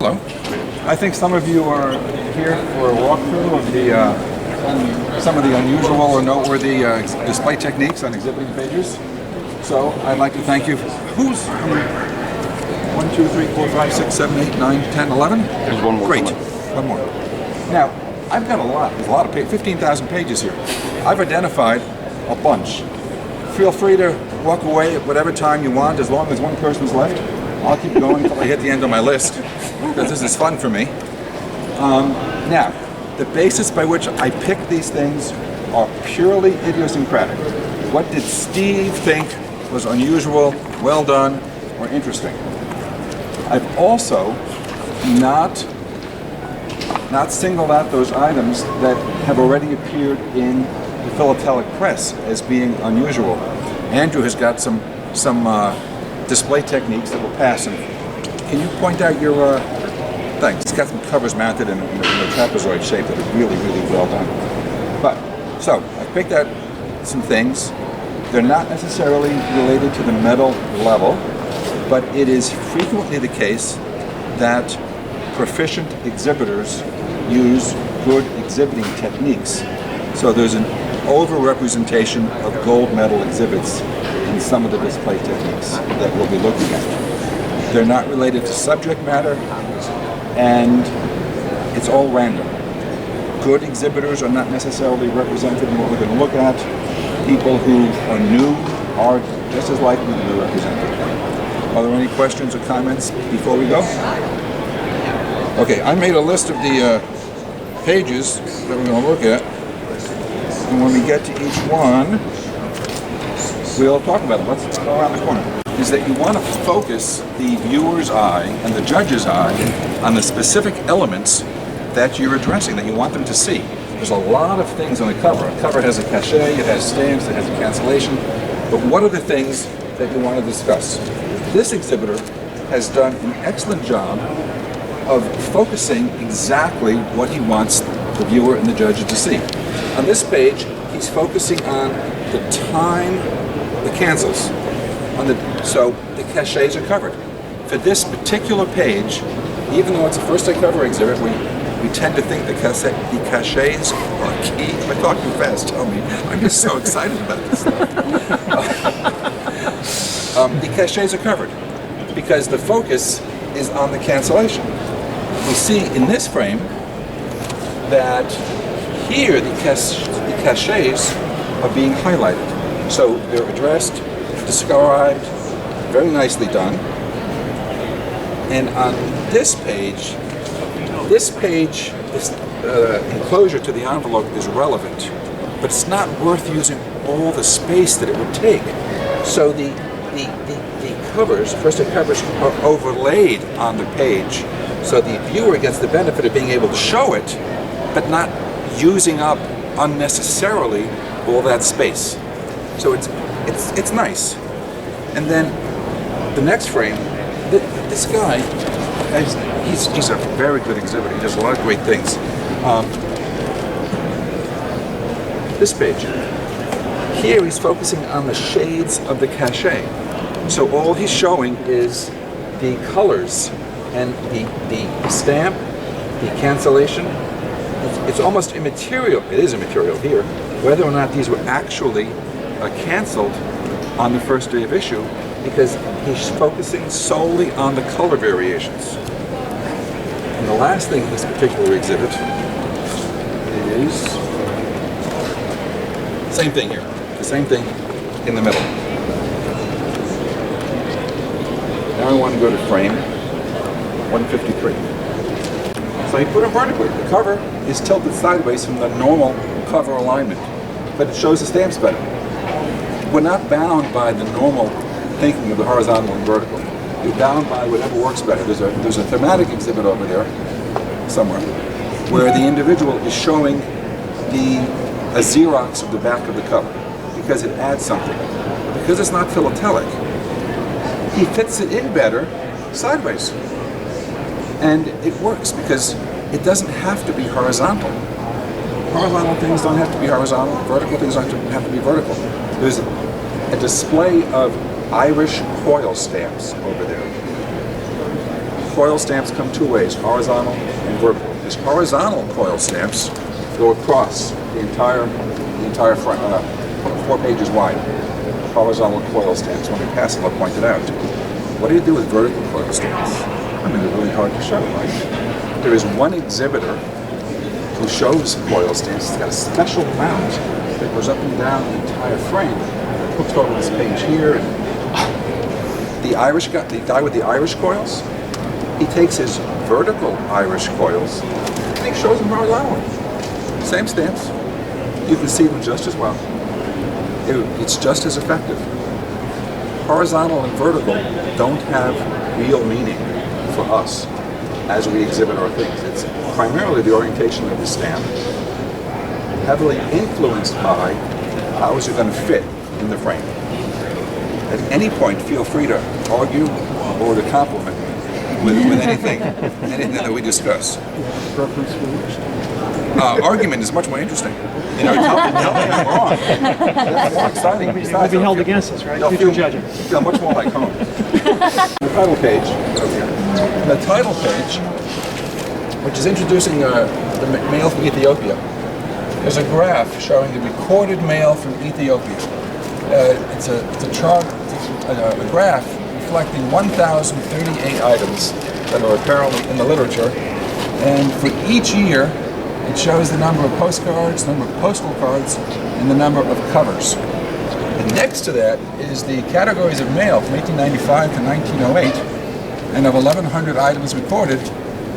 Hello. I think some of you are here for a walkthrough of some of the unusual or noteworthy display techniques on exhibiting pages. So I'd like to thank you. Who's 1, 2, 3, 4, 5, 6, 7, 8, 9, 10, 11? There's one more. Great. One more. Now, I've got a lot. There's a lot of pages, 15,000 pages here. I've identified a bunch. Feel free to walk away at whatever time you want, as long as one person's left. I'll keep going until I hit the end of my list, because this is fun for me. Now, the basis by which I picked these things are purely idiosyncratic. What did Steve think was unusual, well done, or interesting? I've also not singled out those items that have already appeared in the philatelic press as being unusual. Andrew has got some display techniques that will pass. And can you point out your thanks? It's got some covers mounted in a trapezoid shape that are really, really well done. So I picked out some things. They're not necessarily related to the metal level, but it is frequently the case that proficient exhibitors use good exhibiting techniques. So there's an over-representation of gold medal exhibits in some of the display techniques that we'll be looking at. They're not related to subject matter, and it's all random. Good exhibitors are not necessarily represented in what we're going to look at. People who are new are just as likely to be represented. Are there any questions or comments before we go? Okay, I made a list of the pages that we're going to look at, and when we get to each one, we'll talk about it. Let's go around the corner. Is that you want to focus the viewer's eye and the judge's eye on the specific elements that you're addressing, that you want them to see. There's a lot of things on a cover. A cover has a cachet, it has stamps, it has a cancellation, but what are the things that you want to discuss? This exhibitor has done an excellent job of focusing exactly what he wants the viewer and the judge to see. On this page, he's focusing on the time, the cancels. So the cachets are covered. For this particular page, even though it's a first-day cover exhibit, we tend to think the cachets are key. If I talk too fast, tell me. I'm just so excited about this stuff. The cachets are covered because the focus is on the cancellation. We see in this frame that here the cachets are being highlighted. So they're addressed, described, very nicely done. And on this page, this enclosure to the envelope is relevant, but it's not worth using all the space that it would take. So the covers, first-day covers, are overlaid on the page, so the viewer gets the benefit of being able to show it, but not using up unnecessarily all that space. So it's nice. And then the next frame, this guy, he's a very good exhibitor. He does a lot of great things. This page, here he's focusing on the shades of the cachet. So all he's showing is the colors and the stamp, the cancellation. It's almost immaterial. It is immaterial here whether or not these were actually canceled on the first day of issue, because he's focusing solely on the color variations. And the last thing in this particular exhibit is same thing here, the same thing in the middle. Now I want to go to frame 153. So you put it vertically. The cover is tilted sideways from the normal cover alignment, but it shows the stamps better. We're not bound by the normal thinking of the horizontal and vertical. You're bound by whatever works better. There's a thematic exhibit over there somewhere where the individual is showing a Xerox of the back of the cover because it adds something. Because it's not philatelic, he fits it in better sideways. And it works because it doesn't have to be horizontal. Horizontal things don't have to be horizontal. Vertical things don't have to be vertical. There's a display of Irish coil stamps over there. coil stamps come two ways, horizontal and vertical. These horizontal coil stamps go across the entire front, 4 pages wide. Horizontal coil stamps. When we pass them, I'll point it out. What do you do with vertical coil stamps? I mean, they're really hard to show, right? There is one exhibitor who shows coil stamps. It's got a special mount that goes up and down the entire frame. It hooks over this page here. And the guy with the Irish coils, he takes his vertical Irish coils and he shows them horizontally. Same stamps. You can see them just as well. It's just as effective. Horizontal and vertical don't have real meaning for us as we exhibit our things. It's primarily the orientation of the stamp, heavily influenced by how is it going to fit in the frame. At any point, feel free to argue or to compliment with anything that we discuss. Argument is much more interesting. You know, tell me I'm wrong. That's more exciting. It will be held against us, right? Future judging. Feel much more like home. The title page. The title page, which is introducing the mail from Ethiopia. There's a graph showing the recorded mail from Ethiopia. It's a chart, a graph reflecting 1,038 items that are apparently in the literature, and for each year it shows the number of postcards, number of postal cards, and the number of covers. And next to that is the categories of mail from 1895 to 1908, and of 1,100 items recorded,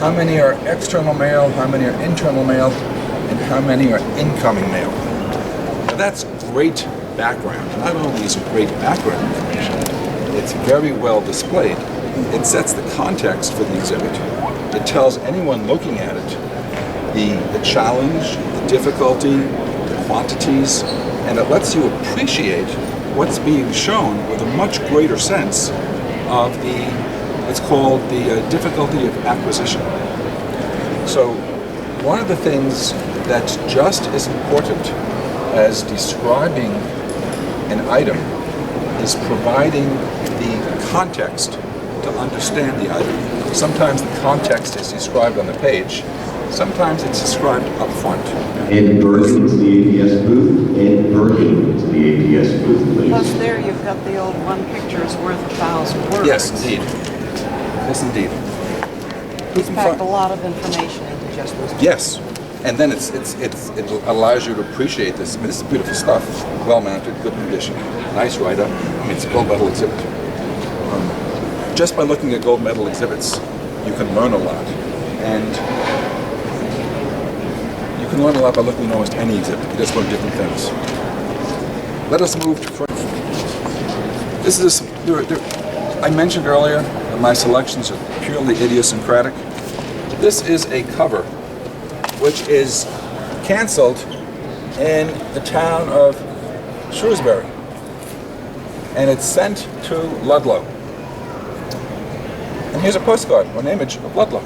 how many are external mail, how many are internal mail, and how many are incoming mail. Now that's great background. Not only is it great background information, it's very well displayed. It sets the context for the exhibit. It tells anyone looking at it the challenge, the difficulty, the quantities, and it lets you appreciate what's being shown with a much greater sense of it's called the difficulty of acquisition. So one of the things that's just as important as describing an item is providing the context to understand the item. Sometimes the context is described on the page, sometimes it's described up front. Ed Bergen to the APS booth. Ed Bergen to the APS booth, please. Plus there you've got the old one picture is worth 1,000 words. Yes, indeed. Yes, indeed. He's packed a lot of information into just those. Yes, and then it allows you to appreciate this. I mean, this is beautiful stuff. Well mounted, good condition, nice write-up. I mean, it's a gold medal exhibit. Just by looking at gold medal exhibits, you can learn a lot, and you can learn a lot by looking at almost any exhibit. You just learn different things. Let us move to French. This is I mentioned earlier that my selections are purely idiosyncratic. This is a cover which is canceled in the town of Shrewsbury, and it's sent to Ludlow. And here's a postcard, an image of Ludlow.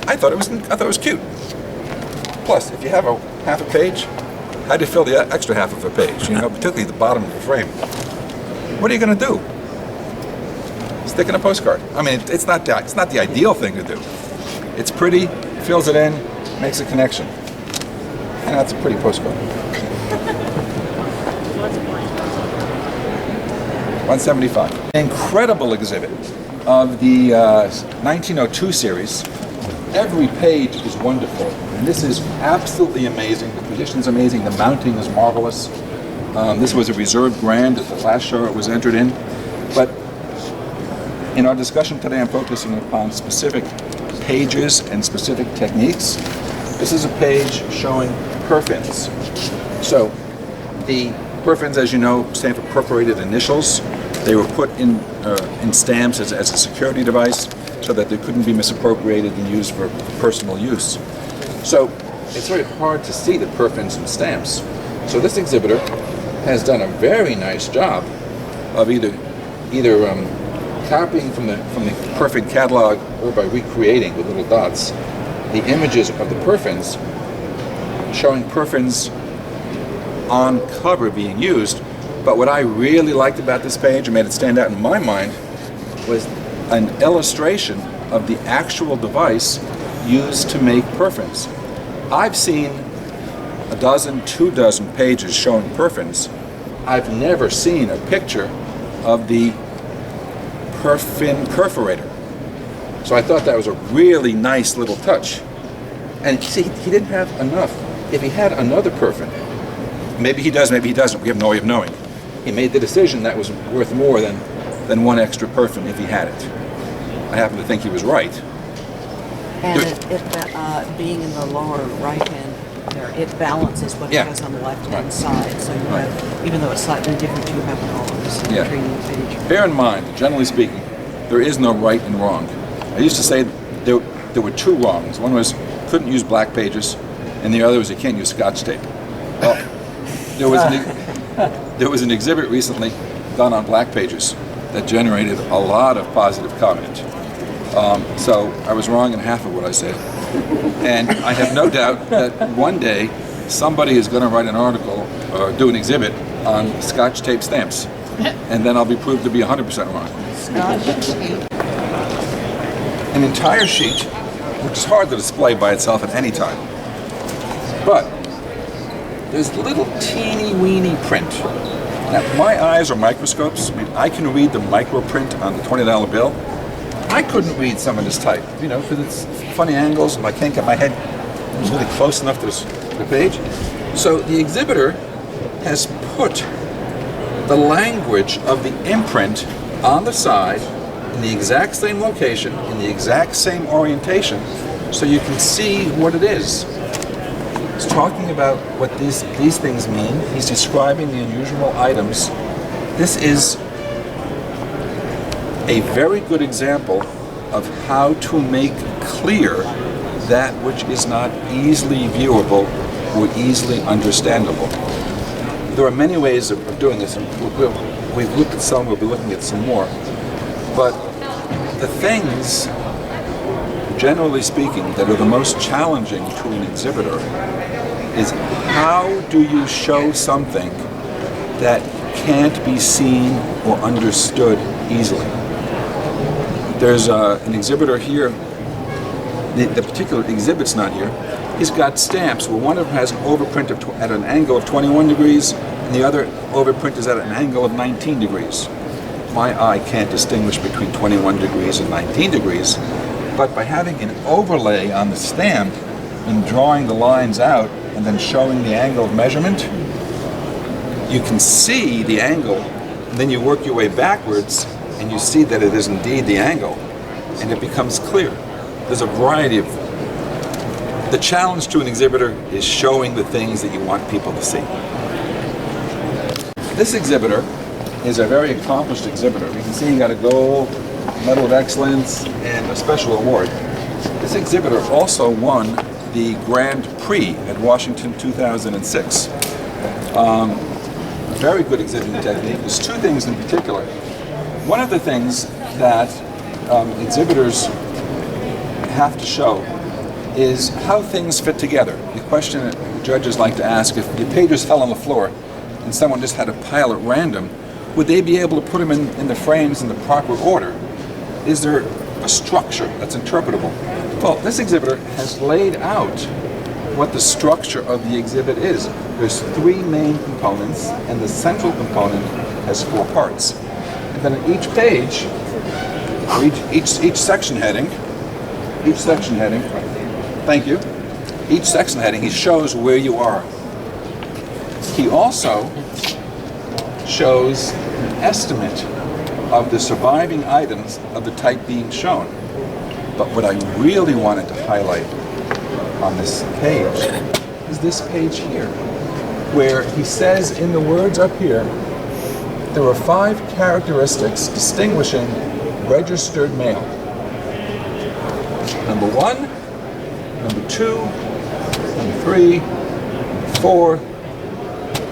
I thought it was cute. Plus, if you have a half a page, how do you fill the extra half of a page? You know, particularly the bottom of the frame. What are you going to do? Stick in a postcard. I mean, it's not the ideal thing to do. It's pretty, fills it in, makes a connection, and that's a pretty postcard. 175. An incredible exhibit of the 1902 series. Every page is wonderful, and this is absolutely amazing. The condition is amazing. The mounting is marvelous. This was a reserve grand at the last show it was entered in, but in our discussion today, I'm focusing upon specific pages and specific techniques. This is a page showing perfins. So the perfins, as you know, stand for perforated initials. They were put in stamps as a security device so that they couldn't be misappropriated and used for personal use. So it's very hard to see the perfins in stamps. So this exhibitor has done a very nice job of either copying from the perfect catalog or by recreating with little dots the images of the perfins, showing perfins on cover being used. But what I really liked about this page and made it stand out in my mind was an illustration of the actual device used to make perfins. I've seen a dozen, 2 dozen pages showing perfins. I've never seen a picture of the perfin perforator. So I thought that was a really nice little touch. And see, he didn't have enough. If he had another perfin, maybe he does, maybe he doesn't, we have no way of knowing. He made the decision that was worth more than 1 extra perfin if he had it. I happen to think he was right. And being in the lower right-hand there, it balances what Yeah. it has on the left-hand side. So you have, even though it's slightly different, you have it all on the same Yeah. training page. Bear in mind, generally speaking, there is no right and wrong. I used to say there were 2 wrongs. One was couldn't use black pages, and the other was you can't use Scotch tape. Well, there was an exhibit recently done on black pages that generated a lot of positive comment. So I was wrong in half of what I said. And I have no doubt that one day somebody is going to write an article or do an exhibit on Scotch tape stamps. And then I'll be proved to be 100% wrong. Scotch tape. An entire sheet, which is hard to display by itself at any time. But there's little teeny weeny print. Now, my eyes are microscopes. I mean, I can read the micro print on the $20 bill. I couldn't read some of this type, because it's funny angles and I can't get my head really close enough to the page. So the exhibitor has put the language of the imprint on the side in the exact same location, in the exact same orientation, so you can see what it is. He's talking about what these things mean. He's describing the unusual items. This is a very good example of how to make clear that which is not easily viewable or easily understandable. There are many ways of doing this, and we've looked at some, we'll be looking at some more. But the things, generally speaking, that are the most challenging to an exhibitor is how do you show something that can't be seen or understood easily. There's an exhibitor here, the particular exhibit's not here. He's got stamps where one of them has an overprint at an angle of 21 degrees and the other overprint is at an angle of 19 degrees. My eye can't distinguish between 21 degrees and 19 degrees, but by having an overlay on the stamp and drawing the lines out and then showing the angle of measurement, you can see the angle, and then you work your way backwards and you see that it is indeed the angle, and it becomes clear. There's a variety of... The challenge to an exhibitor is showing the things that you want people to see. This exhibitor is a very accomplished exhibitor. You can see he got a gold medal of excellence and a special award. This exhibitor also won the Grand Prix at Washington 2006. Very good exhibiting technique. There's 2 things in particular. One of the things that exhibitors have to show is how things fit together. The question that judges like to ask, if the pages fell on the floor and someone just had a pile at random, would they be able to put them in the frames in the proper order? Is there a structure that's interpretable? Well, this exhibitor has laid out what the structure of the exhibit is. There's 3 main components, and the central component has 4 parts. And then on each page, or each section heading, thank you, each section heading, he shows where you are. He also shows an estimate of the surviving items of the type being shown. But what I really wanted to highlight on this page is this page here, where he says in the words up here, there are 5 characteristics distinguishing registered mail. Number 1, number 2, number 3, number 4,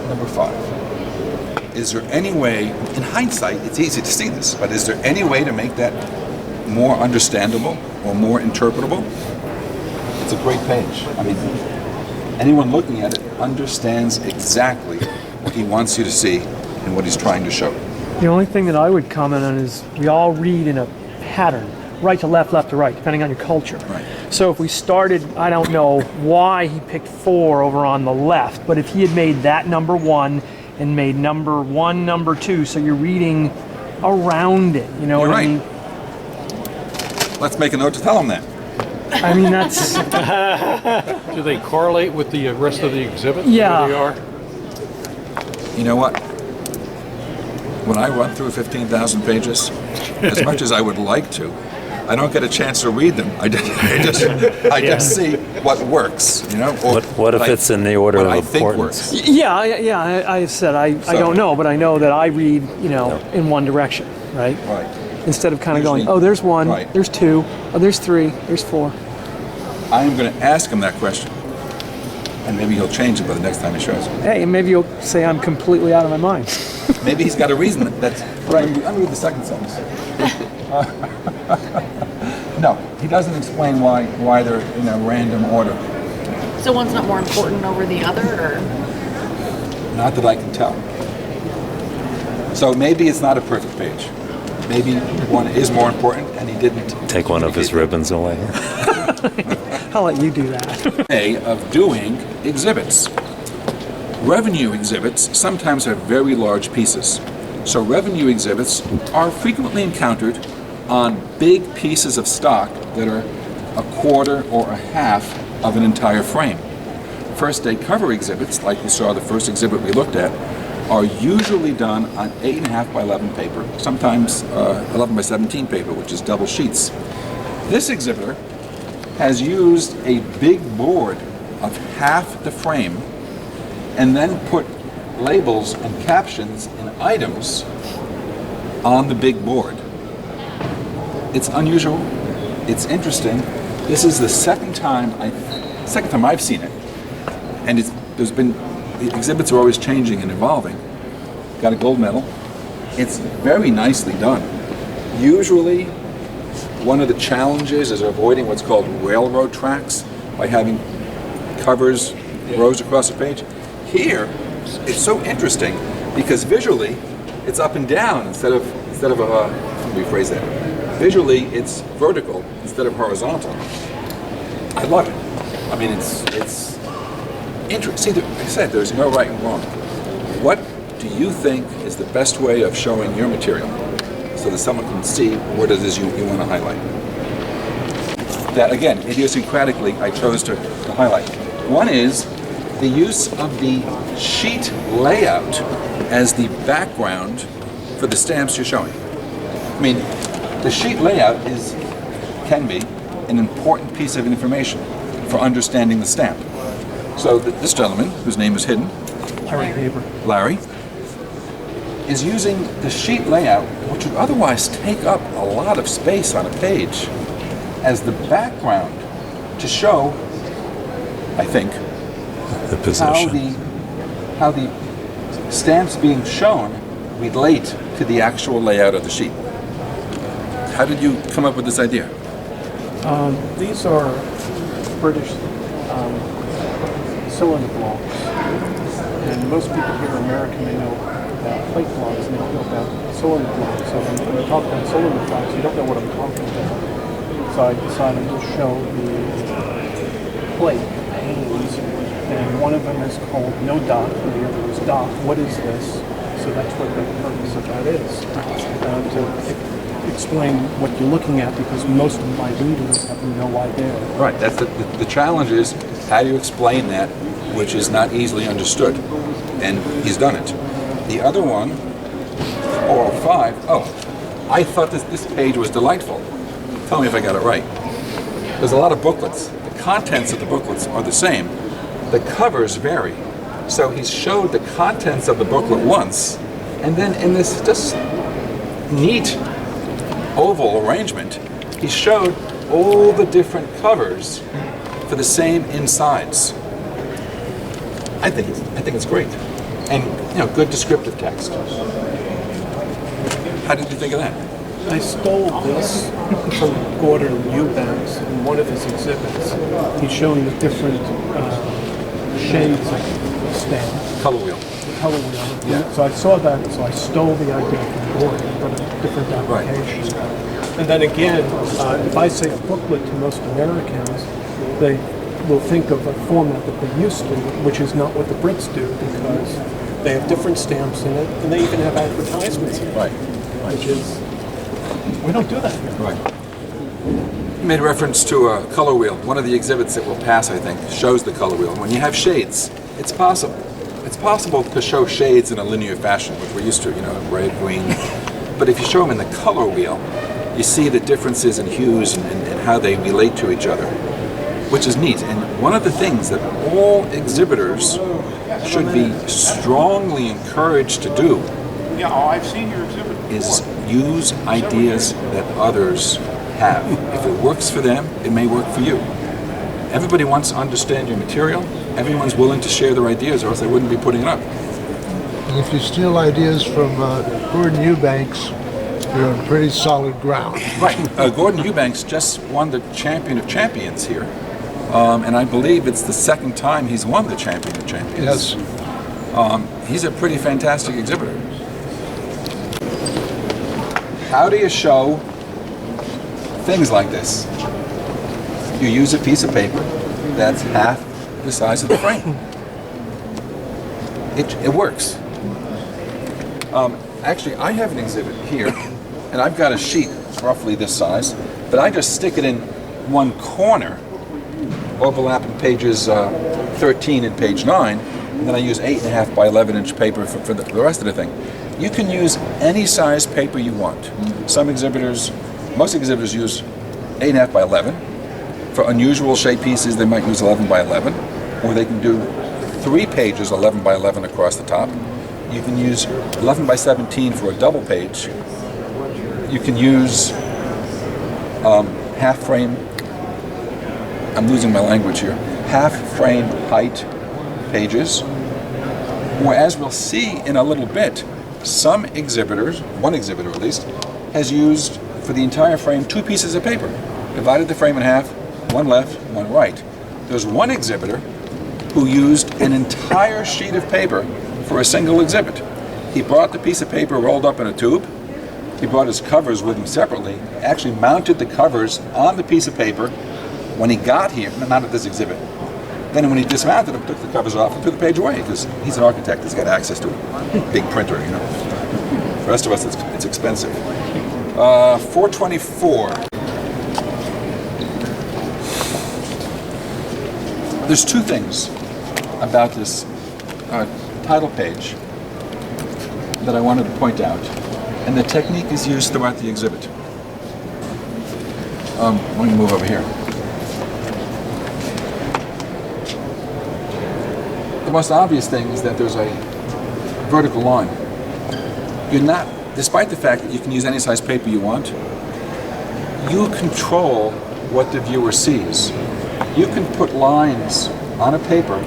number 5. Is there any way, in hindsight, it's easy to see this, but is there any way to make that more understandable or more interpretable? It's a great page. I mean, anyone looking at it understands exactly what he wants you to see and what he's trying to show. The only thing that I would comment on is we all read in a pattern. right to left, left to right, depending on your culture. Right. So if we started, I don't know why he picked 4 over on the left, but if he had made that number 1 and made number 1 number 2, so you're reading around it, you know You're what right. I mean? Let's make a note to tell him that. I mean, that's, Do they correlate with the rest of the exhibit? Yeah. Where they are? You know what? When I run through 15,000 pages, as much as I would like to, I don't get a chance to read them. I just see what works, you know? Or What if it's in the order what of I think importance? works. I said I don't know, but I know that I read, you know, in one direction, right? Right. Instead of kind of Usually- going, oh, there's 1, right. there's 2, oh, there's 3, there's 4. I am going to ask him that question, and maybe he'll change it by the next time he shows. Hey, and maybe you'll say I'm completely out of my mind. Maybe he's got a reason. That's right. Let me read the second sentence. No, he doesn't explain why they're in a random order. So one's not more important over the other, or? Not that I can tell. So maybe it's not a perfect page. Maybe one is more important, and he didn't Take one of his ribbons away. I'll let you do that. way of doing exhibits. Revenue exhibits sometimes have very large pieces. So revenue exhibits are frequently encountered on big pieces of stock that are a quarter or a half of an entire frame. First day cover exhibits, like we saw the first exhibit we looked at, are usually done on 8.5 by 11 paper, sometimes 11 by 17 paper, which is double sheets. This exhibitor has used a big board of half the frame and then put labels and captions and items on the big board. It's unusual, it's interesting. This is the second time I've seen it. And the exhibits are always changing and evolving. Got a gold medal. It's very nicely done. Usually, one of the challenges is avoiding what's called railroad tracks by having covers, rows across the page. Here, it's so interesting because visually, it's up and down instead of let me rephrase that. Visually, it's vertical instead of horizontal. I love it. I mean, it's interesting. See, like I said, there's no right and wrong. What do you think is the best way of showing your material so that someone can see what it is you want to highlight? That, again, idiosyncratically, I chose to highlight. One is the use of the sheet layout as the background for the stamps you're showing. I mean, the sheet layout can be an important piece of information for understanding the stamp. So this gentleman, whose name is hidden, Larry, is using the sheet layout, which would otherwise take up a lot of space on a page, as the background to show, I think, The position. how the stamps being shown relate to the actual layout of the sheet. How did you come up with this idea? These are British cylinder blocks, and most people here in America may know about plate blocks and they don't know about cylinder blocks. So when we talk about cylinder blocks, you don't know what I'm talking about. So I decided to show the plate panes, and one of them is called No Dot, and the other is Dot. What is this? So that's what the purpose of that is, to explain what you're looking at, because most of my readers have no idea. Right, that's the challenge is how do you explain that which is not easily understood? And he's done it. The other one, 405, I thought this page was delightful. Tell me if I got it right. There's a lot of booklets. The contents of the booklets are the same. The covers vary. So he's showed the contents of the booklet once, and then in this just neat oval arrangement, he showed all the different covers for the same insides. I think it's great, and good descriptive text. How did you think of that? I stole this from Gordon Eubanks in one of his exhibits. He's showing the different shades of stamp, Color wheel. color wheel. Yeah. So I saw that, so I stole the idea from Gordon, but a different application. And then again, if I say a booklet to most Americans, they will think of a format that they used to, which is not what the Brits do, because they have different stamps in it, and they even have advertisements in it. Right. Which is, we don't do that here. Right. You made reference to a color wheel. One of the exhibits that will pass, I think, shows the color wheel. When you have shades, it's possible. It's possible to show shades in a linear fashion, which we're used to, red, green. But if you show them in the color wheel, you see the differences in hues and how they relate to each other, which is neat. And one of the things that all exhibitors should be strongly encouraged to do is use ideas that others have. If it works for them, it may work for you. Everybody wants to understand your material. Everyone's willing to share their ideas, or else they wouldn't be putting it up. And if you steal ideas from Gordon Eubanks, you're on pretty solid ground. Right. Gordon Eubanks just won the Champion of Champions here. And I believe it's the second time he's won the Champion of Champions. Yes. He's a pretty fantastic exhibitor. How do you show things like this? You use a piece of paper that's half the size of the frame. It works. Actually, I have an exhibit here, and I've got a sheet roughly this size, but I just stick it in one corner, overlapping pages 13 and page 9, and then I use 8.5 by 11 inch paper for the rest of the thing. You can use any size paper you want. Most exhibitors use 8.5 by 11. For unusual shape pieces, they might use 11 by 11, or they can do 3 pages 11 by 11 across the top. You can use 11 by 17 for a double page. You can use half frame, I'm losing my language here, half frame height pages. Or as we'll see in a little bit, some exhibitors, one exhibitor at least, has used for the entire frame 2 pieces of paper, divided the frame in half, one left, one right. There's one exhibitor who used an entire sheet of paper for a single exhibit. He brought the piece of paper rolled up in a tube. He brought his covers with him separately, actually mounted the covers on the piece of paper when he got here, not at this exhibit. Then when he dismounted them, took the covers off and threw the page away, because he's an architect, he's got access to a big printer, For the rest of us, it's expensive. 424. There's 2 things about this title page that I wanted to point out, and the technique is used throughout the exhibit. Let me move over here. The most obvious thing is that there's a vertical line. You're not, despite the fact that you can use any size paper you want, you control what the viewer sees. You can put lines on a paper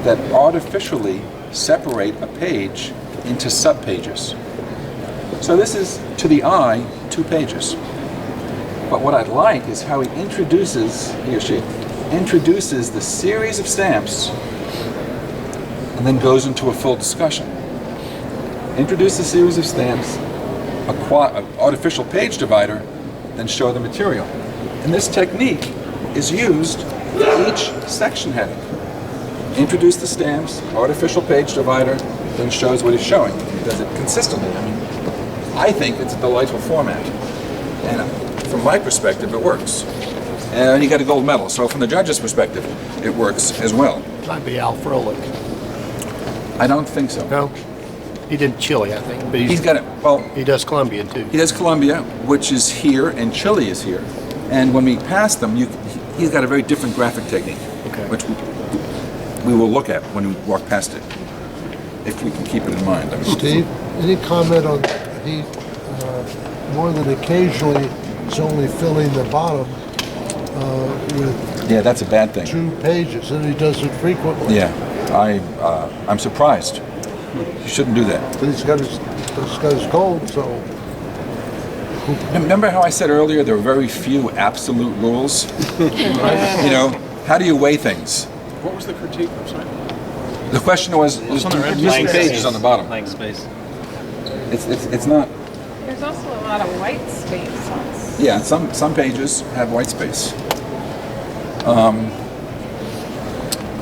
that artificially separate a page into subpages. So this is, to the eye, 2 pages. But what I like is how he or she introduces the series of stamps and then goes into a full discussion. Introduce the series of stamps, an artificial page divider, then show the material. And this technique is used for each section heading. Introduce the stamps, artificial page divider, then shows what he's showing. He does it consistently. I think it's a delightful format. And from my perspective, it works. And he got a gold medal, so from the judge's perspective, it works as well. Might be Al Froelich. I don't think so. No, he did Chile, I think, but He's got it, well, he does Colombian too. he does Colombia, which is here, and Chile is here. And when we pass them, he's got a very different graphic technique, which we will look at when we walk past it, if we can keep it in mind. Steve, any comment on he more than occasionally is only filling the bottom with Yeah, that's a bad thing. 2 pages, and he does it frequently. Yeah, I'm surprised. You shouldn't do that. But he's got his gold, so Remember how I said earlier there are very few absolute rules? How do you weigh things? What was the critique? I'm sorry. The question was, there's missing pages on the bottom. Blank space. It's not. There's also a lot of white space on Yeah, some pages have white space.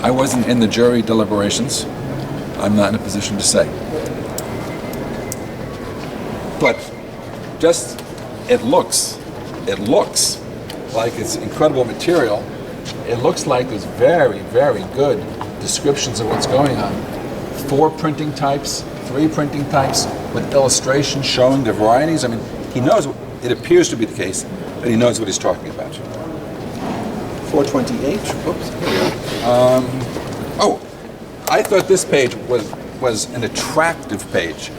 I wasn't in the jury deliberations. I'm not in a position to say. But just it looks like it's incredible material. It looks like there's very, very good descriptions of what's going on. 4 printing types, 3 printing types with illustrations showing the varieties. I mean, he knows, it appears to be the case that he knows what he's talking about. 428, whoops, here we are. Oh, I thought this page was an attractive page.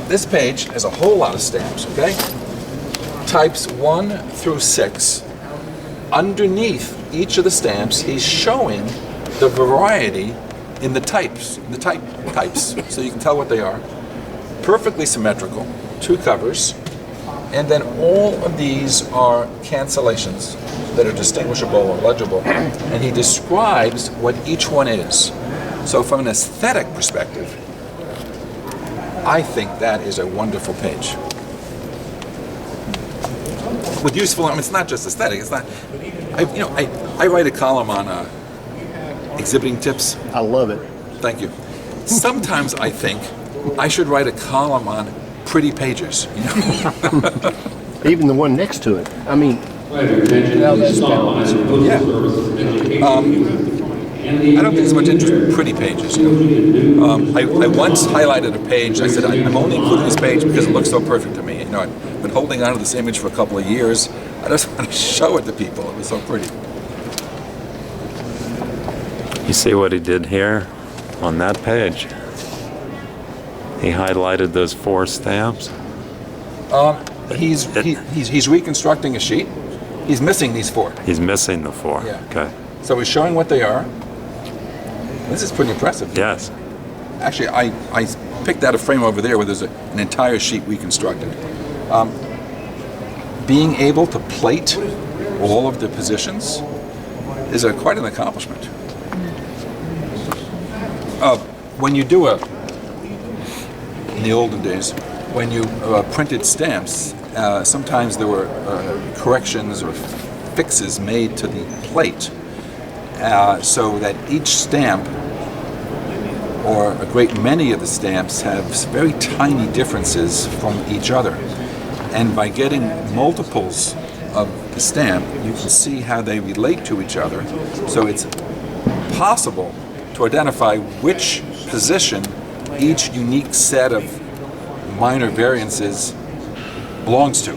This page has a whole lot of stamps, okay? Types 1 through 6. Underneath each of the stamps, he's showing the variety in the types, types, so you can tell what they are. Perfectly symmetrical, 2 covers, and then all of these are cancellations that are distinguishable or legible, and he describes what each one is. So from an aesthetic perspective, I think that is a wonderful page. With useful, I mean, it's not just aesthetic. It's not. I write a column on exhibiting tips. I love it. Thank you. Sometimes I think I should write a column on pretty pages. You know? Even the one next to it. I mean, Yeah. I don't think there's much interest in pretty pages. You know? I once highlighted a page. I said I'm only including this page because it looks so perfect to me. You know, I've been holding on to this image for a couple of years. I just want to show it to people. It was so pretty. You see what he did here on that page? He highlighted those 4 stamps. He's reconstructing a sheet. He's missing these 4. He's missing the 4. Yeah. Okay. So he's showing what they are. This is pretty impressive. Yes. Actually, I picked out a frame over there where there's an entire sheet reconstructed. Being able to plate all of the positions is quite an accomplishment. When you do in the olden days, when you printed stamps, sometimes there were corrections or fixes made to the plate so that each stamp, or a great many of the stamps, have very tiny differences from each other. And by getting multiples of the stamp, you can see how they relate to each other. So it's possible to identify which position each unique set of minor variances belongs to.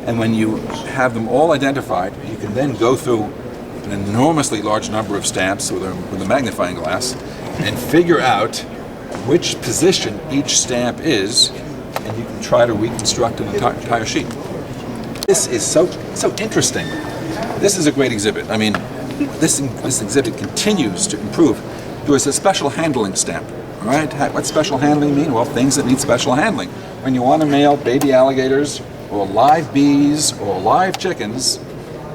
And when you have them all identified, you can then go through an enormously large number of stamps with a magnifying glass and figure out which position each stamp is, and you can try to reconstruct an entire sheet. This is so interesting. This is a great exhibit. I mean, this exhibit continues to improve. There was a special handling stamp. All right, what special handling mean? Well, things that need special handling. When you want to mail baby alligators or live bees or live chickens,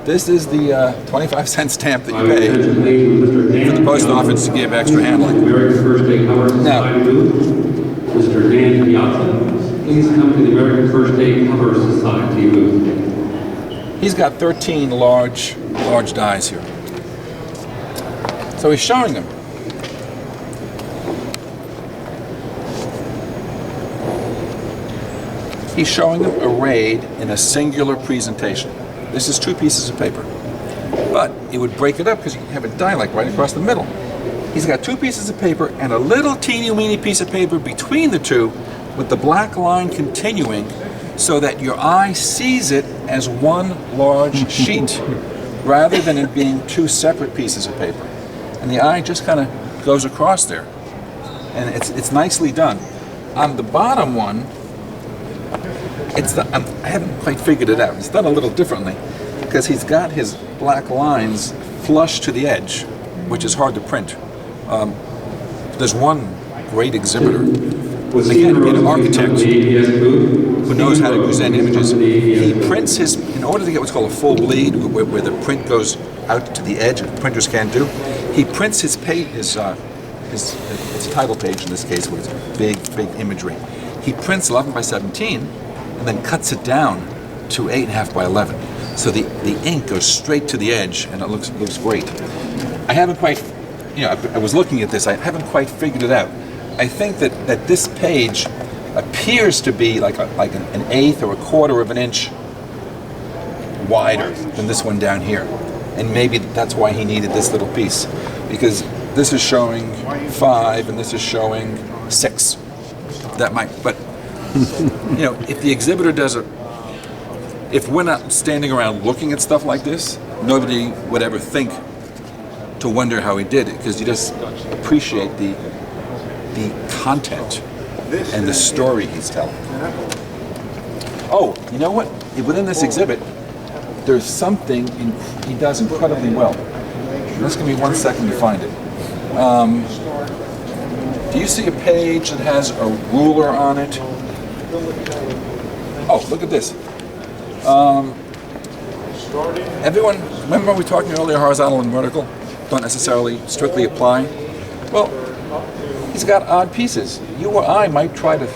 this is the 25-cent stamp that you pay for the post office to give extra handling. Now, Mr. Dan Piazza, please come to the American First Aid Cover Society booth. He's got 13 large dies here. So he's showing them. He's showing them arrayed in a singular presentation. This is 2 pieces of paper. But it would break it up because you have a die like right across the middle. He's got 2 pieces of paper and a little teeny-weeny piece of paper between the 2 with the black line continuing so that your eye sees it as one large sheet rather than it being 2 separate pieces of paper. And the eye just kind of goes across there. And it's nicely done. On the bottom one, I haven't quite figured it out. It's done a little differently because he's got his black lines flush to the edge, which is hard to print. There's one great exhibitor, again, an architect who knows how to present images. He prints in order to get what's called a full bleed, where the print goes out to the edge, which printers can't do, he prints his title page in this case with big imagery. He prints 11 by 17 and then cuts it down to 8.5 by 11. So the ink goes straight to the edge, and it looks great. I haven't quite, I was looking at this. I haven't quite figured it out. I think that this page appears to be like an eighth or a quarter of an inch wider than this one down here, and maybe that's why he needed this little piece, because this is showing 5 and this is showing 6. That might, but if the exhibitor does it, if we're not standing around looking at stuff like this, nobody would ever think to wonder how he did it, because you just appreciate the content and the story he's telling. Oh, you know what? Within this exhibit, there's something he does incredibly well. Just give me 1 second to find it. Do you see a page that has a ruler on it? Oh, look at this. Everyone, remember we were talking earlier, horizontal and vertical don't necessarily strictly apply? Well, he's got odd pieces. You or I might try to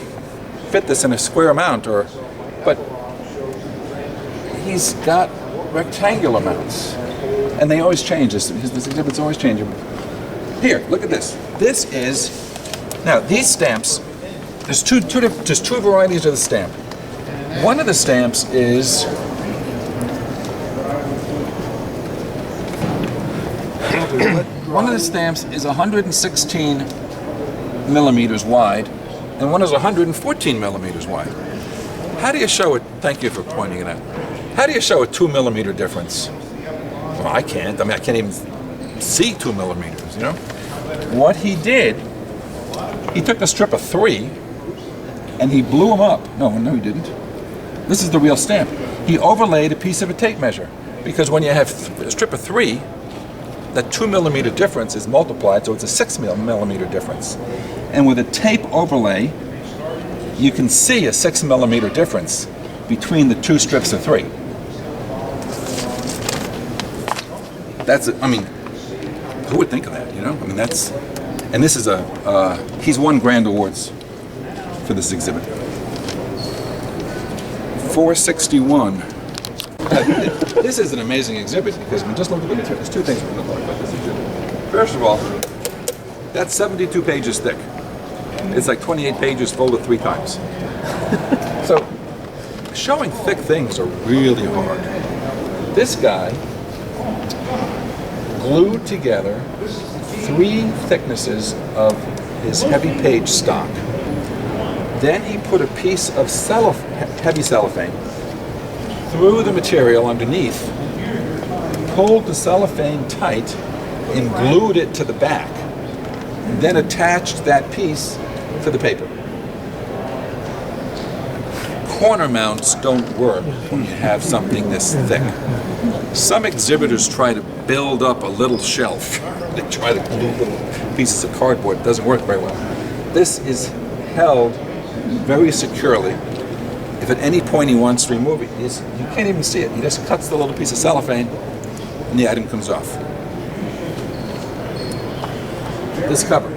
fit this in a square amount, but he's got rectangular mounts, and they always change. This exhibit's always changing. Here, look at this. This is, now these stamps, there's two varieties of the stamp. One of the stamps is one of the stamps is 116 millimeters wide, and one is 114 millimeters wide. How do you show it? Thank you for pointing it out. How do you show a 2 millimeter difference? Well, I can't. I can't even see 2 millimeters, What he did, he took a strip of 3 and he blew them up. No, he didn't. This is the real stamp. He overlaid a piece of a tape measure, because when you have a strip of 3, that 2 millimeter difference is multiplied, so it's a 6 millimeter difference. And with a tape overlay, you can see a 6 millimeter difference between the 2 strips of 3. That's, who would think of that, that's, and this is he's won grand awards for this exhibit. 461. This is an amazing exhibit, because just look at the material. There's 2 things we're going to talk about this exhibit. First of all, that's 72 pages thick. It's like 28 pages folded 3 times. So, showing thick things are really hard. This guy glued together 3 thicknesses of his heavy page stock. Then he put a piece of heavy cellophane through the material underneath, pulled the cellophane tight, and glued it to the back, and then attached that piece to the paper. Corner mounts don't work when you have something this thick. Some exhibitors try to build up a little shelf. They try to glue little pieces of cardboard. It doesn't work very well. This is held very securely. If at any point he wants to remove it, you can't even see it. He just cuts the little piece of cellophane and the item comes off. This cover.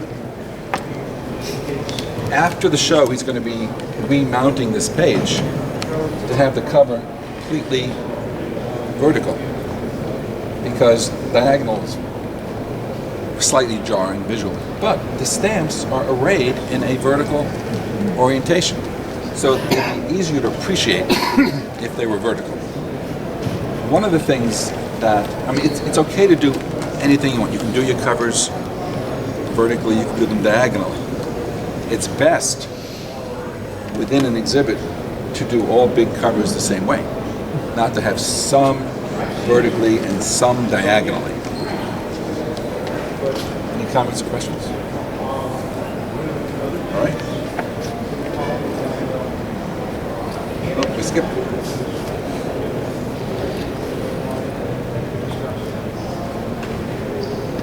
After the show, he's going to be remounting this page to have the cover completely vertical, because diagonal is slightly jarring visually. But the stamps are arrayed in a vertical orientation, so it would be easier to appreciate if they were vertical. One of the things that, it's okay to do anything you want. You can do your covers vertically, you can do them diagonally. It's best within an exhibit to do all big covers the same way, not to have some vertically and some diagonally. Any comments or questions? All right. Oh, we skipped.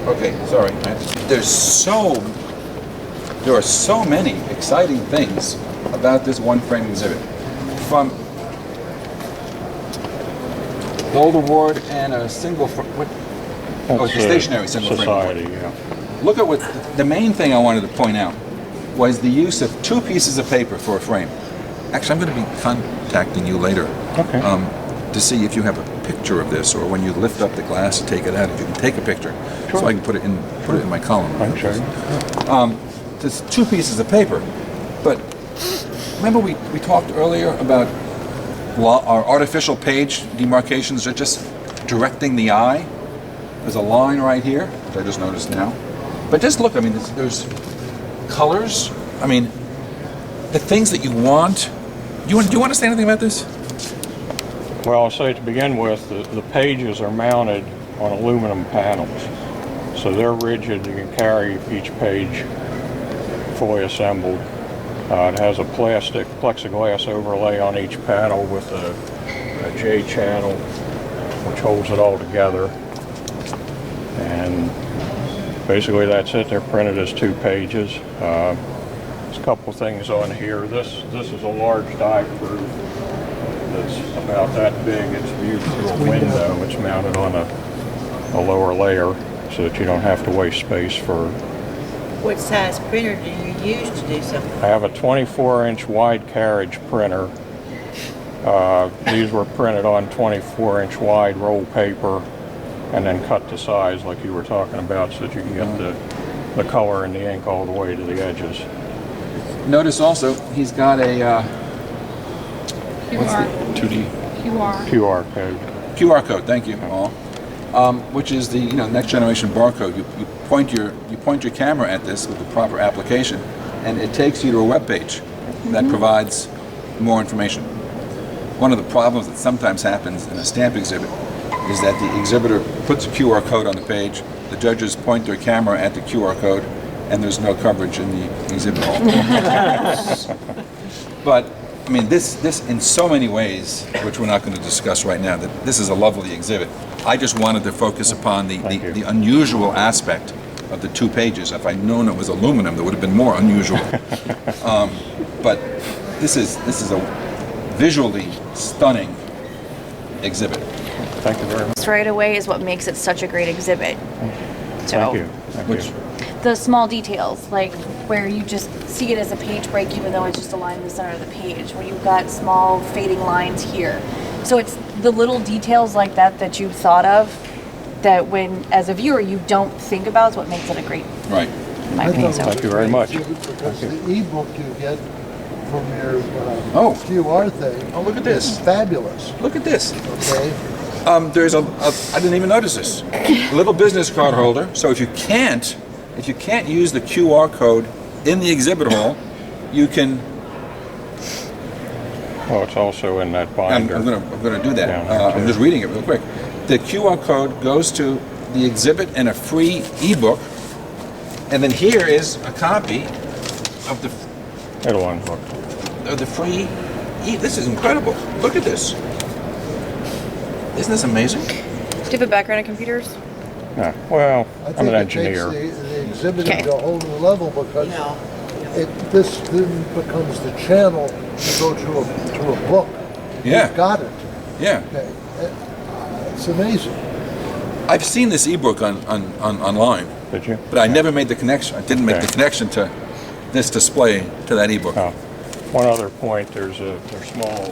Okay, sorry. There are so many exciting things about this one-frame exhibit. From Gold Award and a single, it's a stationary single frame award. Yeah. Look at the main thing I wanted to point out was the use of 2 pieces of paper for a frame. Actually, I'm going to be contacting you later. Okay. To see if you have a picture of this, or when you lift up the glass to take it out, if you can take a picture, so I can put it in my column. I can show you. There's 2 pieces of paper, but remember we talked earlier about our artificial page demarcations are just directing the eye. There's a line right here, which I just noticed now. But just look, I mean, there's colors. I mean, the things that you want. Do you want to say anything about this? Well, I'll say to begin with, the pages are mounted on aluminum panels. So they're rigid. You can carry each page fully assembled. It has a plastic plexiglass overlay on each panel with a J channel, which holds it all together. And basically that's it. They're printed as 2 pages. There's a couple things on here. This is a large die proof. It's about that big. It's viewed through a window. It's mounted on a lower layer so that you don't have to waste space for... What size printer do you use to do something? I have a 24-inch wide carriage printer. These were printed on 24-inch wide roll paper and then cut to size like you were talking about so that you can get the color and the ink all the way to the edges. Notice also he's got a QR. 2D QR code. QR code. Thank you, Paul. Which is the next generation barcode. You point your camera at this with the proper application, and it takes you to a web page that provides more information. One of the problems that sometimes happens in a stamp exhibit is that the exhibitor puts a QR code on the page, the judges point their camera at the QR code, and there's no coverage in the exhibit hall. But I mean, this in so many ways, which we're not going to discuss right now, that this is a lovely exhibit. I just wanted to focus upon the unusual aspect of the 2 pages. If I'd known it was aluminum, that would have been more unusual. But this is a visually stunning exhibit. Thank you very much. Right away is what makes it such a great exhibit. So, Thank you. the small details, like where you just see it as a page break, even though it's just a line in the center of the page, where you've got small fading lines here. So it's the little details like that you thought of, that when, as a viewer, you don't think about, is what makes it a great, Right. in my opinion. So. Thank you very much. Because the ebook you get from your Oh. QR thing. Oh, look at this. Is fabulous. Look at this. Okay. There's I didn't even notice this. A little business card holder. So if you can't use the QR code in the exhibit hall, you can. Well, it's also in that binder. I'm gonna do that. Down there, I'm too. just reading it real quick. The QR code goes to the exhibit and a free ebook, and then here is a copy of the It'll unhook. free. This is incredible. Look at this. Isn't this amazing? Do you have a background in computers? Yeah. Well, I think I'm an it engineer. takes the exhibit Okay. to a whole new level because this then becomes the channel to go to a book. Yeah. You've got it. Yeah. Okay. It's amazing. I've seen this ebook online, Did you? but I never made the connection. I didn't make Okay. the connection to this display to that ebook. Oh. One other point, there's small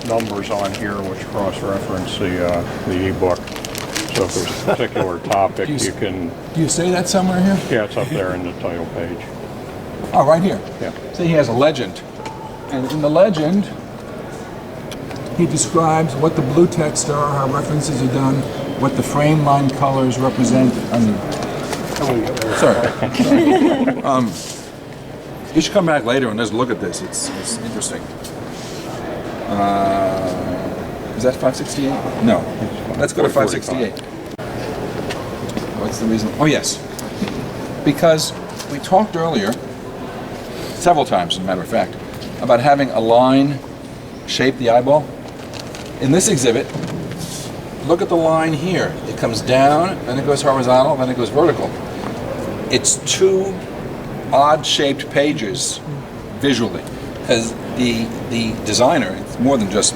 numbers on here which cross-reference the ebook. So if there's a particular topic, you can... Do you say that somewhere here? Yeah, it's up there in the title page. Oh, right here. Yeah. See, he has a legend. And in the legend, he describes what the blue text are, how references are done, what the frame line colors represent. Sorry. You should come back later and just look at this. It's interesting. Is that 568? No. Let's go to 568. What's the reason? Oh, yes. Because we talked earlier, several times, as a matter of fact, about having a line shape the eyeball. In this exhibit, look at the line here. It comes down, then it goes horizontal, then it goes vertical. It's 2 odd-shaped pages visually, because the designer, it's more than just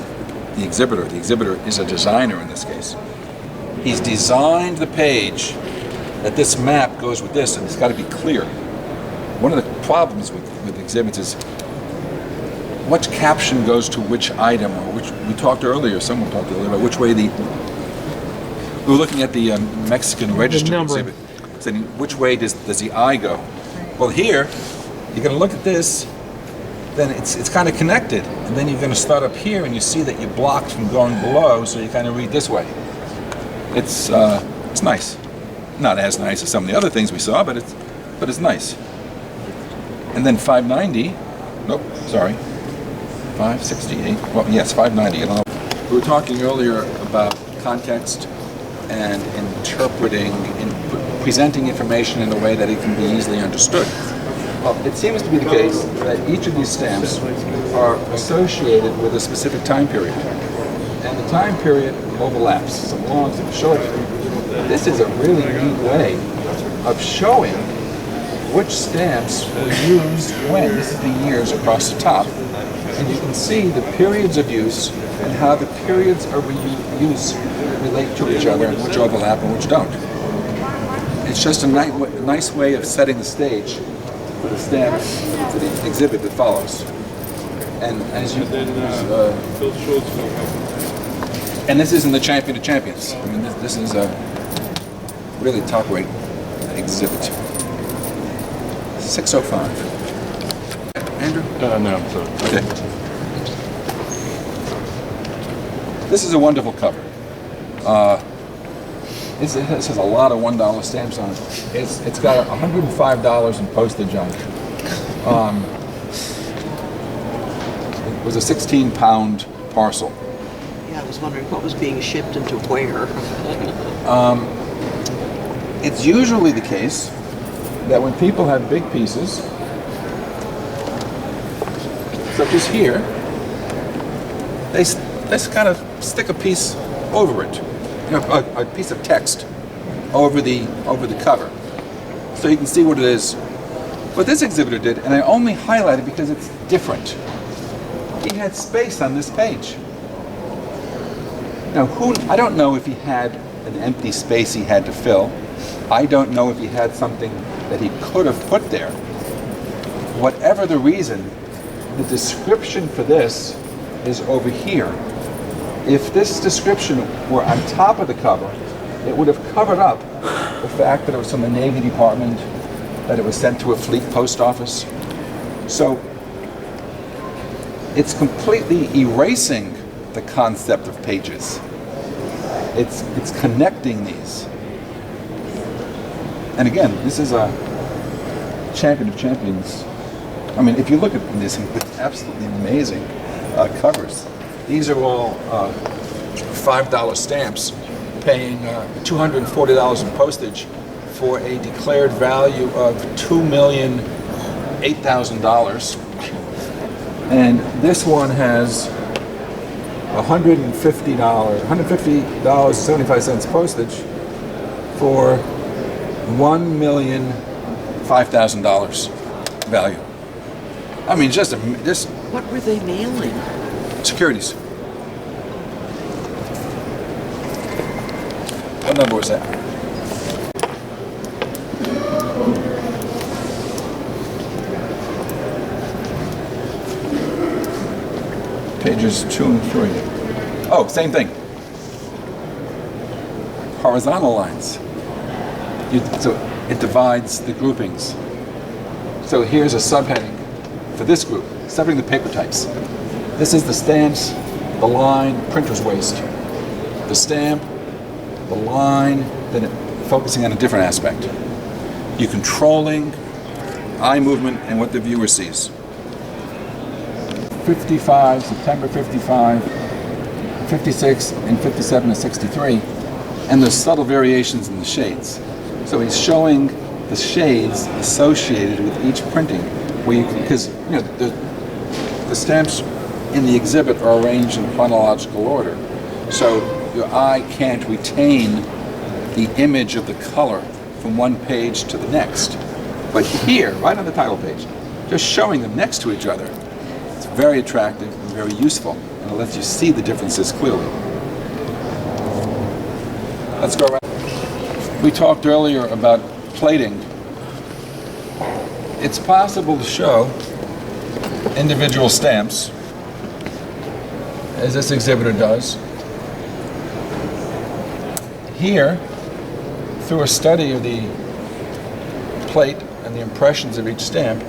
the exhibitor. The exhibitor is a designer in this case. He's designed the page that this map goes with this, and it's got to be clear. One of the problems with exhibits is which caption goes to which item, or which we talked earlier. Someone talked earlier about which way we were looking at the Mexican register exhibit, saying which way does the eye go? Well, here you're going to look at this, then it's kind of connected, and then you're going to start up here, and you see that you're blocked from going below, so you kind of read this way. It's nice, not as nice as some of the other things we saw, but it's nice. And then 590. Nope, sorry. 568. Well, yes, 590. I don't know. We were talking earlier about context and interpreting and presenting information in a way that it can be easily understood. Well, it seems to be the case that each of these stamps are associated with a specific time period. And the time period overlaps, some long, some short. This is a really neat way of showing which stamps were used when. This is the years across the top. And you can see the periods of use and how the periods of use relate to each other and which overlap and which don't. It's just a nice way of setting the stage for the stamps, for the exhibit that follows. And as you and this isn't the champion of champions. I mean, this is a really top-rate exhibit. 605. Andrew? No, I'm sorry. Okay. This is a wonderful cover. It has a lot of $1 stamps on it. It's got $105 in postage on it. It was a 16-pound parcel. Yeah, I was wondering what was being shipped into where. It's usually the case that when people have big pieces, such as here, they just kind of stick a piece over it, a piece of text over the cover, so you can see what it is. What this exhibitor did, and I only highlighted because it's different. He had space on this page. Now, I don't know if he had an empty space he had to fill. I don't know if he had something that he could have put there. Whatever the reason, the description for this is over here. If this description were on top of the cover, it would have covered up the fact that it was from the Navy Department, that it was sent to a fleet post office. So it's completely erasing the concept of pages. It's connecting these. And again, this is a champion of champions. I mean, if you look at this, it's absolutely amazing covers. These are all $5 stamps, paying $240 in postage for a declared value of $2,008,000. And this one has $150.75 postage for $1,005,000 value. I mean, just What were they mailing? securities. What number was that? Pages 2 and 3. Oh, same thing. Horizontal lines. So it divides the groupings. So here's a subheading for this group, separating the paper types. This is the stamps, the line, printer's waste. The stamp, the line, then focusing on a different aspect. You're controlling eye movement and what the viewer sees. 55, September 55, 56, and 57 to 63, and there's subtle variations in the shades. So he's showing the shades associated with each printing, because the stamps in the exhibit are arranged in chronological order, so your eye can't retain the image of the color from one page to the next. But here, right on the title page, just showing them next to each other, it's very attractive and very useful, and it lets you see the differences clearly. Let's go around. We talked earlier about plating. It's possible to show individual stamps as this exhibitor does. Here, through a study of the plate and the impressions of each stamp,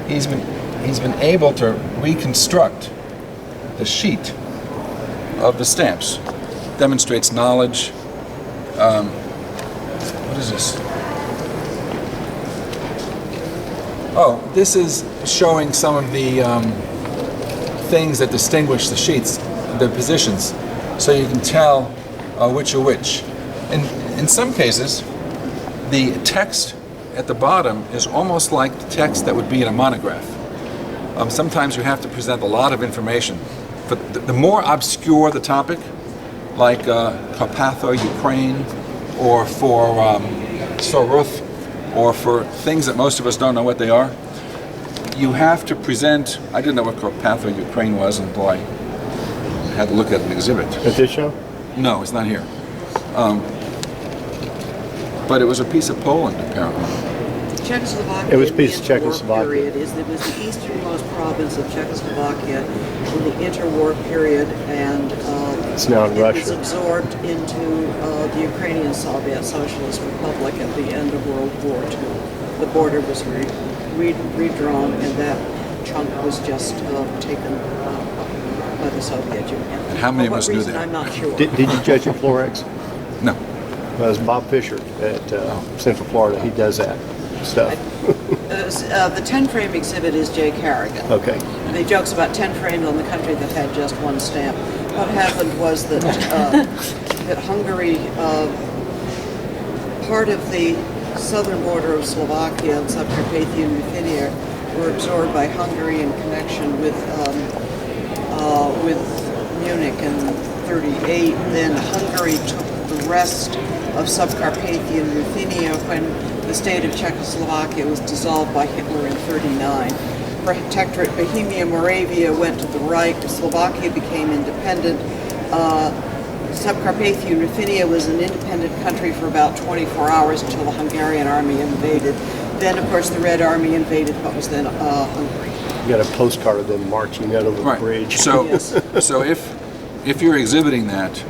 he's been able to reconstruct the sheet of the stamps. Demonstrates knowledge. What is this? Oh, this is showing some of the things that distinguish the sheets, the positions, so you can tell which are which. In some cases, the text at the bottom is almost like the text that would be in a monograph. Sometimes you have to present a lot of information. But the more obscure the topic, like Carpatho-Ukraine, or for Soruth, or for things that most of us don't know what they are, you have to present. I didn't know what Carpatho-Ukraine was, and boy, I had to look at an exhibit. At this show? No, it's not here. But it was a piece of Poland, apparently. Czechoslovakia. It was a piece of in the Czechoslovakia. interwar period it was the easternmost province of Czechoslovakia in the interwar period, and It's now in it was Russia. absorbed into the Ukrainian Soviet Socialist Republic at the end of World War II. The border was redrawn, and that chunk was just taken by the Soviet Union. And how many of For us what knew reason, that? I'm not sure. Did you judge at Florex? No. Well, it's Bob Fisher at Central Florida. He does that stuff. The 10-frame exhibit is Jay Carrigan. Okay. And he jokes about 10 frames on the country that had just one stamp. What happened was that that Hungary, part of the southern border of Slovakia and Subcarpathian Ruthenia were absorbed by Hungary in connection with Munich in '38. Then Hungary took the rest of Subcarpathian Ruthenia when the state of Czechoslovakia was dissolved by Hitler in '39. Protectorate Bohemia Moravia went to the right. Slovakia became independent. Subcarpathian Ruthenia was an independent country for about 24 hours until the Hungarian army invaded. Then, of course, the Red Army invaded what was then Hungary. You got a postcard of them marching out over the Right. bridge. So, Yes. so if you're exhibiting that,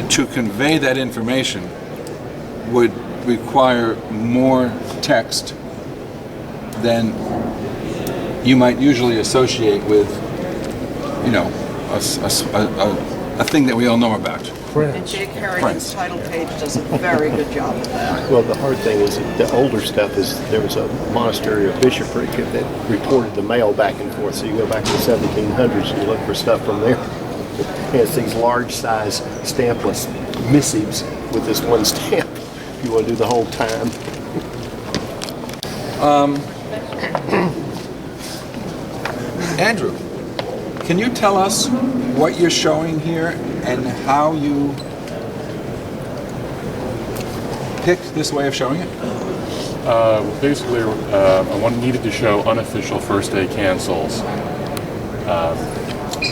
to convey that information would require more text than you might usually associate with, you know, a thing that we all know about. And Jay Carrigan's title page does a very good job of that. Well, the hard thing is that the older stuff is there was a monastery or bishopric that reported the mail back and forth. So you go back to the 1700s and you look for stuff from there. And it's these large size stampless missives with this one stamp. You want to do the whole time. Andrew, can you tell us what you're showing here and how you picked this way of showing it? Basically, I needed to show unofficial first day cancels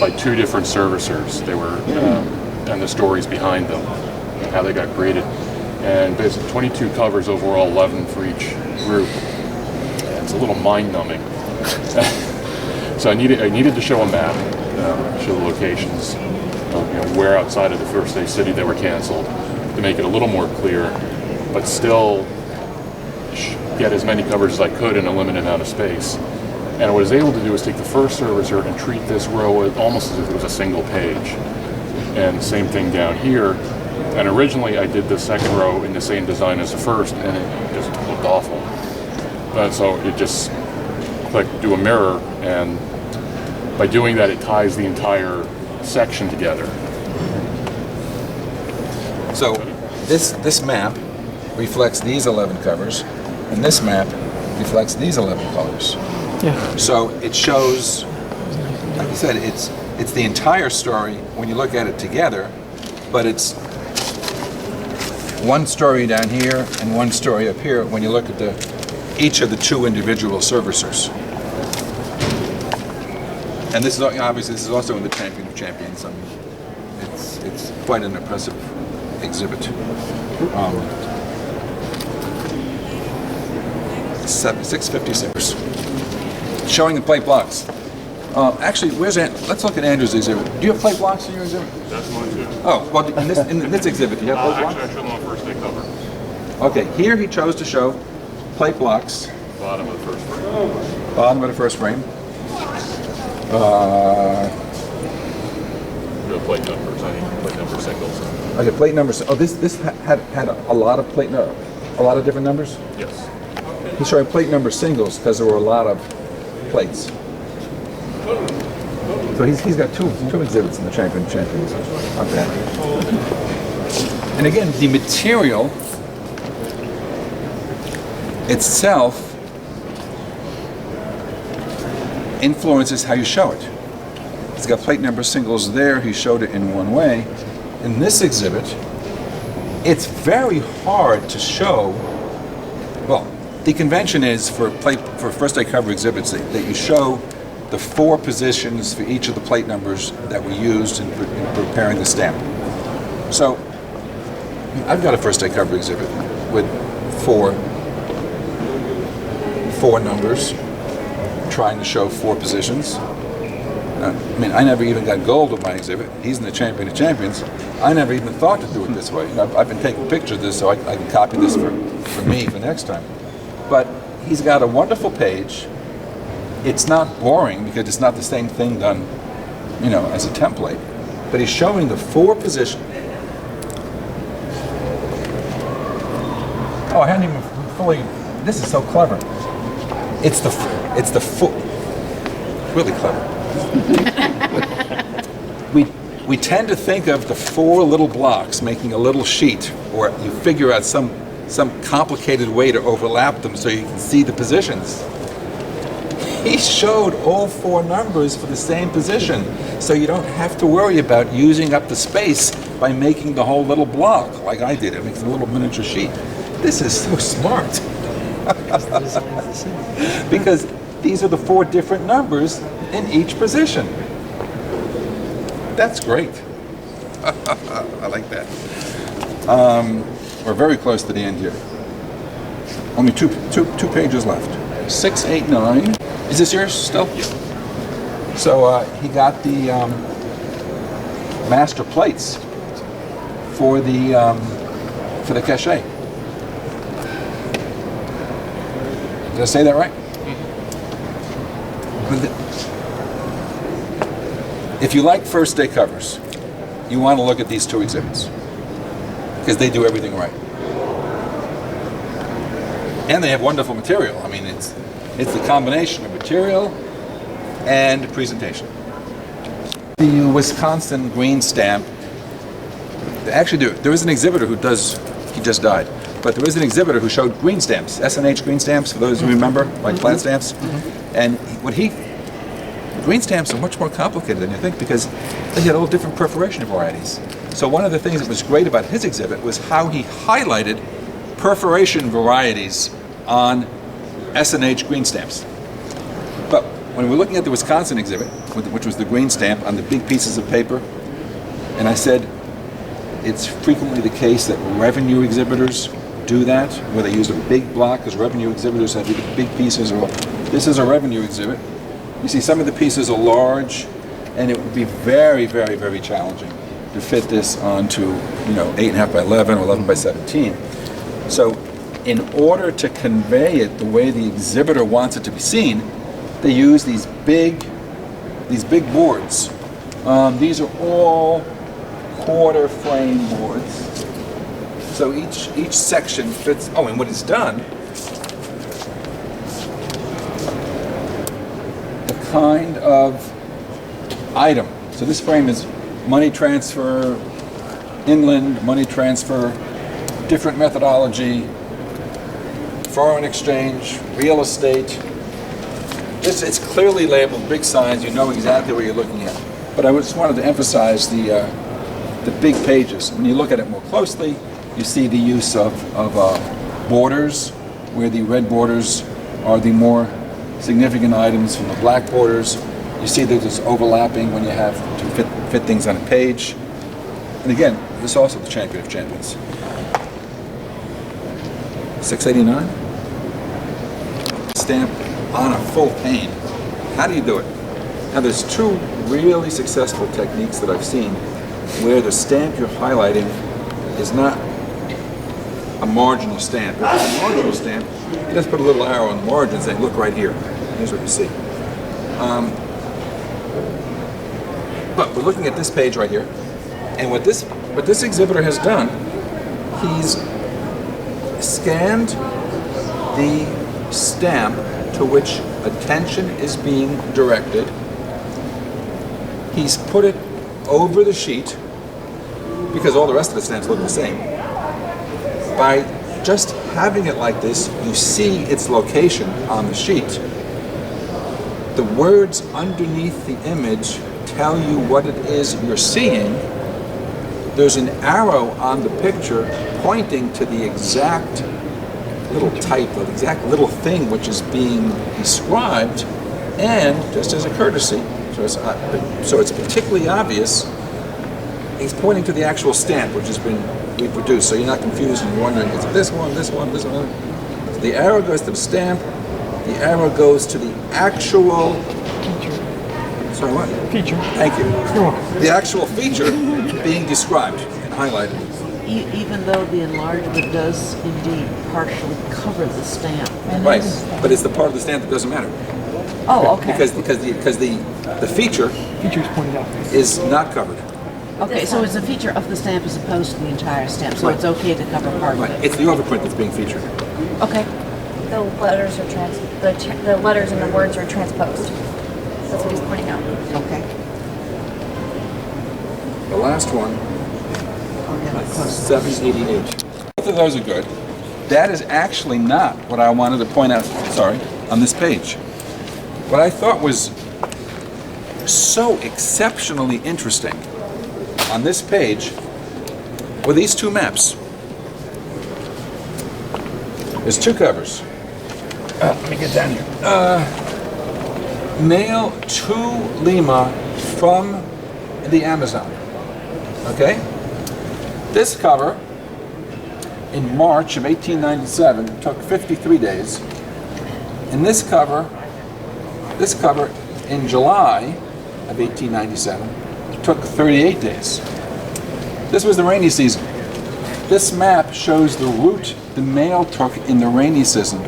by two different servicers. They were, and the stories behind them, how they got created. And basically 22 covers overall, 11 for each group. It's a little mind-numbing. So I needed to show a map, show the locations of where outside of the first day city they were canceled, to make it a little more clear, but still get as many covers as I could in a limited amount of space. And what I was able to do is take the first servicer and treat this row almost as if it was a single page. And same thing down here. And originally I did the second row in the same design as the first, and it just looked awful. So it just clicked, do a mirror, and by doing that it ties the entire section together. So this map reflects these 11 covers, and this map reflects these 11 colors. Yeah. So it shows, like you said, it's the entire story when you look at it together, but it's one story down here and one story up here when you look at each of the two individual servicers. And this is obviously also in the Champion of Champions. I mean, it's quite an impressive exhibit. 656, showing the plate blocks. Actually, where's let's look at Andrew's exhibit. Do you have plate blocks in your exhibit? That's mine too. Oh, well, in this exhibit, do you have plate blocks? Actually, I showed them on first day cover. Okay, here he chose to show plate blocks. Bottom of the first frame. Bottom of the first frame. Do plate numbers. I need plate number singles. Okay, plate numbers. Oh, this had a lot of a lot of different numbers. Yes. He's showing plate number singles because there were a lot of plates. So he's got two exhibits in the Champions. Okay. And again, the material itself influences how you show it. He's got plate number singles there. He showed it in one way. In this exhibit, it's very hard to show. Well, the convention is for first day cover exhibits that you show the 4 positions for each of the plate numbers that we used in preparing the stamp. So I've got a first day cover exhibit with four numbers trying to show 4 positions. I mean, I never even got gold with my exhibit. He's in the Champion of Champions. I never even thought to do it this way. I've been taking pictures of this so I can copy this for me for next time. But he's got a wonderful page. It's not boring because it's not the same thing done, as a template. But he's showing the 4 positions. Oh, I hadn't even fully. This is so clever. It's the foot. Really clever. We tend to think of the 4 little blocks making a little sheet, or you figure out some complicated way to overlap them so you can see the positions. He showed all 4 numbers for the same position, so you don't have to worry about using up the space by making the whole little block like I did. It makes a little miniature sheet. This is so smart. Because these are the 4 different numbers in each position. That's great. I like that. We're very close to the end here. Only two pages left. 6, 8, 9. Is this yours still? Yeah. So he got the master plates for the cachet. Did I say that right? If you like first day covers, you want to look at these 2 exhibits because they do everything right. And they have wonderful material. I mean, it's the combination of material and presentation. The Wisconsin green stamp, actually there is an exhibitor who does, he just died, but there is an exhibitor who showed green stamps, S&H green stamps, for those who remember, like flat stamps. And green stamps are much more complicated than you think because they had all different perforation varieties. So one of the things that was great about his exhibit was how he highlighted perforation varieties on S&H green stamps. But when we're looking at the Wisconsin exhibit, which was the green stamp on the big pieces of paper, and I said it's frequently the case that revenue exhibitors do that, where they use a big block, because revenue exhibitors have big pieces. Or this is a revenue exhibit. You see some of the pieces are large, and it would be very, very, very challenging to fit this onto 8.5 by 11 or 11 by 17. So in order to convey it the way the exhibitor wants it to be seen, they use these big boards. These are all quarter frame boards. So each section fits. Oh, and what it's done, the kind of item. So this frame is money transfer, inland money transfer, different methodology, foreign exchange, real estate. It's clearly labeled, big signs. You know exactly what you're looking at. But I just wanted to emphasize the big pages. When you look at it more closely, you see the use of borders, where the red borders are the more significant items from the black borders. You see that there's overlapping when you have to fit things on a page. And again, this is also the Champion of Champions. 689. Stamp on a full pane. How do you do it? Now there's two really successful techniques that I've seen where the stamp you're highlighting is not a marginal stamp. If it's a marginal stamp, you just put a little arrow on the margin saying, look right here. Here's what you see. But we're looking at this page right here, and what this exhibitor has done, he's scanned the stamp to which attention is being directed. He's put it over the sheet, because all the rest of the stamps look the same. By just having it like this, you see its location on the sheet. The words underneath the image tell you what it is you're seeing. There's an arrow on the picture pointing to the exact little type, the exact little thing which is being described, and just as a courtesy, so it's particularly obvious, he's pointing to the actual stamp which has been reproduced, so you're not confused and wondering, is it this one, this one, this one? So the arrow goes to the stamp, the arrow goes to the actual feature. Sorry, what? Feature. Thank you. The actual feature being described and highlighted. Even though the enlargement does indeed partially cover the stamp. Right, but it's the part of the stamp that doesn't matter. Oh, okay. Because the feature Feature's pointed out. is not covered. Okay, so it's a feature of the stamp as opposed to the entire stamp, so it's okay to cover part of Right, it. it's the overprint that's being featured. Okay. The letters are the letters and the words are transposed. That's what he's pointing out. Okay. The last one, 788. Both of those are good. That is actually not what I wanted to point out, on this page. What I thought was so exceptionally interesting on this page were these two maps. There's two covers. Let me get down here. Mail to Lima from the Amazon. Okay? This cover in March of 1897 took 53 days. And this cover in July of 1897 took 38 days. This was the rainy season. This map shows the route the mail took in the rainy season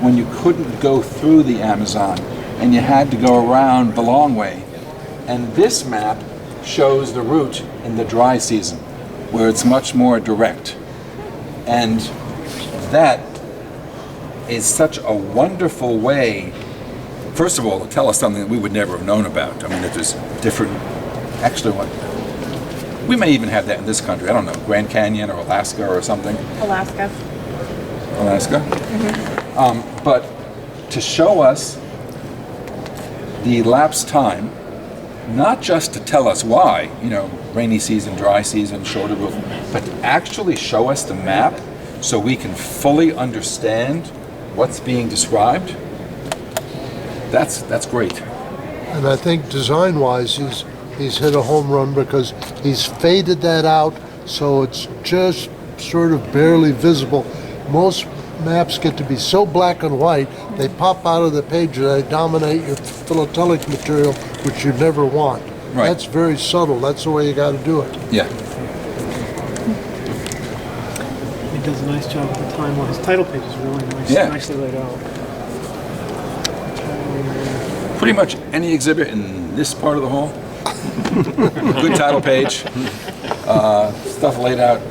when you couldn't go through the Amazon and you had to go around the long way. And this map shows the route in the dry season where it's much more direct. And that is such a wonderful way, first of all, to tell us something that we would never have known about. I mean, it was different, actually, we may even have that in this country. I don't know, Grand Canyon or Alaska or something. Alaska. Mm-hmm. But to show us the elapsed time, not just to tell us why, rainy season, dry season, shorter roof, but to actually show us the map so we can fully understand what's being described. That's great. And I think design-wise, he's hit a home run because he's faded that out so it's just sort of barely visible. Most maps get to be so black and white, they pop out of the page and they dominate your philatelic material, which you never want. Right. That's very subtle. That's the way you got to do it. Yeah. He does a nice job with the timeline. His title page is really nice, nicely laid out. Pretty much any exhibit in this part of the hall, good title page, stuff laid out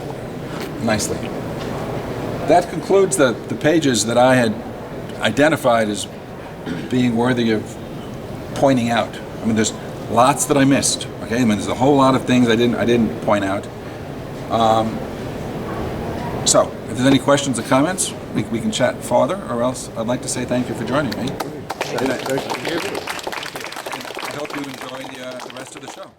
nicely. That concludes the pages that I had identified as being worthy of pointing out. I mean, there's lots that I missed. Okay, I mean, there's a whole lot of things I didn't point out. So, if there's any questions or comments, we can chat farther, or else I'd like to say thank you for joining me. Thank you. I hope you enjoy the rest of the show.